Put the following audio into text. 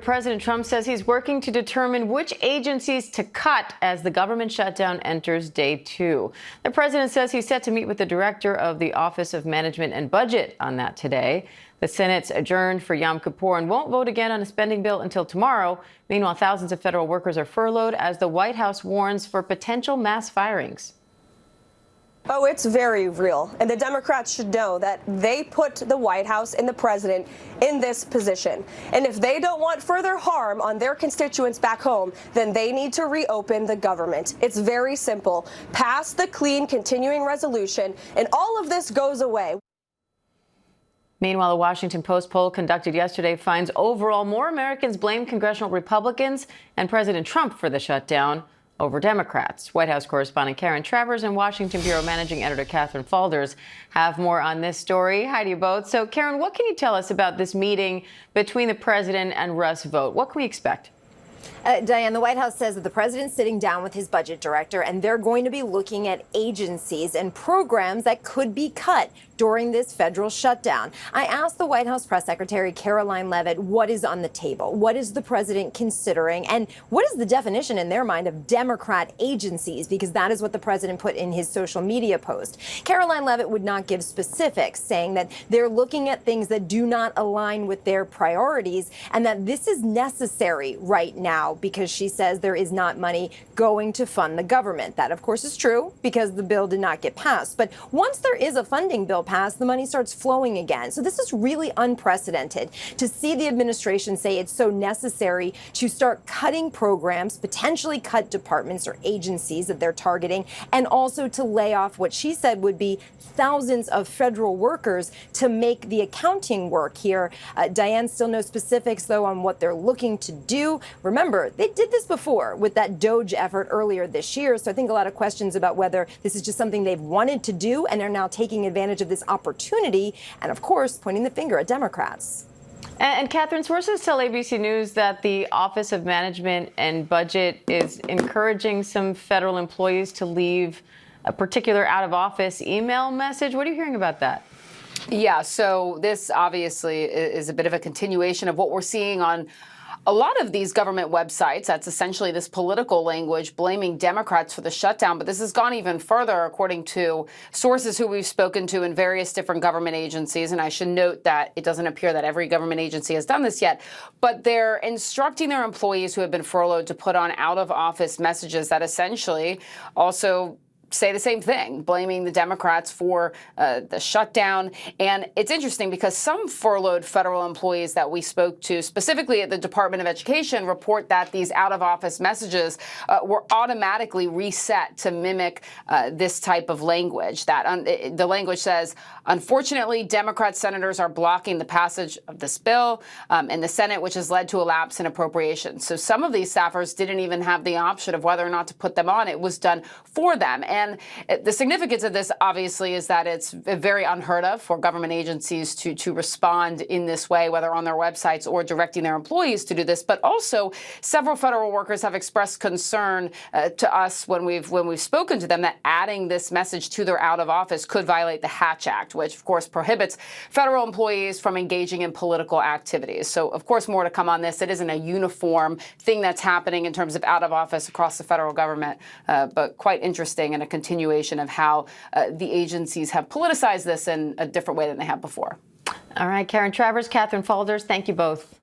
President Trump says he's working to determine which agencies to cut as the government shutdown enters day 2. The president says he's set to meet with the director of the Office of Management and Budget on that today. The Senate's adjourned for Yom Kippur and won't vote again on a spending bill until tomorrow. Meanwhile, thousands of federal workers are furloughed as the White House warns for potential mass firings. Oh, it's very real. And the Democrats should know that they put the White House and the president in this position. And if they don't want further harm on their constituents back home, then they need to reopen the government. It's very simple. Pass the clean continuing resolution, and all of this goes away. Meanwhile, the Washington Post poll conducted yesterday finds overall more Americans blame congressional Republicans and President Trump for the shutdown over Democrats. White House correspondent Travers and Washington Bureau Managing Editor Katherine Faulders have more on this story. Hi to you both. So, Karen, what can you tell us about this meeting between the president and Russ Vought? What can we expect? Diane, the White House says that the president's sitting down with his budget director, and they're going to be looking at agencies and programs that could be cut during this federal shutdown. I asked the White House press secretary, Karoline Leavitt, what is on the table? What is the president considering? And what is the definition in their mind of Democrat agencies? Because that is what the president put in his social media post. Karoline Leavitt would not give specifics, saying that they're looking at things that do not align with their priorities and that this is necessary right now because she says there is not money going to fund the government. That, of course, is true because the bill did not get passed. But once there is a funding bill passed, the money starts flowing again. So this is really unprecedented to see the administration say it's so necessary to start cutting programs, potentially cut departments or agencies that they're targeting, and also to lay off what she said would be thousands of federal workers to make the accounting work here. Diane, still no specifics, though, on what they're looking to do. Remember, they did this before with that DOGE effort earlier this year. So I think a lot of questions about whether this is just something they've wanted to do and are now taking advantage of this opportunity and, of course, pointing the finger at Democrats. And Katherine, sources tell ABC News that the Office of Management and Budget is encouraging some federal employees to leave a particular out-of-office email message. What are you hearing about that? Yeah, so this obviously is a bit of a continuation of what we're seeing on a lot of these government websites. That's essentially this political language blaming Democrats for the shutdown. But this has gone even further, according to sources who we've spoken to in various different government agencies. And I should note that it doesn't appear that every government agency has done this yet. But they're instructing their employees who have been furloughed to put on out-of-office messages that essentially also say the same thing, blaming the Democrats for the shutdown. And it's interesting because some furloughed federal employees that we spoke to, specifically at the Department of Education, report that these out-of-office messages were automatically reset to mimic this type of language. That the language says, unfortunately, Democrat senators are blocking the passage of this bill in the Senate, which has led to a lapse in appropriations. So some of these staffers didn't even have the option of whether or not to put them on. It was done for them. And the significance of this, obviously, is that it's very unheard of for government agencies to respond in this way, whether on their websites or directing their employees to do this. But also, several federal workers have expressed concern to us when we've spoken to them that adding this message to their out of office could violate the Hatch Act, which, of course, prohibits federal employees from engaging in political activities. So, of course, more to come on this. It isn't a uniform thing that's happening in terms of out of office across the federal government, but quite interesting and a continuation of how the agencies have politicized this in a different way than they have before. All right, Travers, Katherine Faulders, thank you both.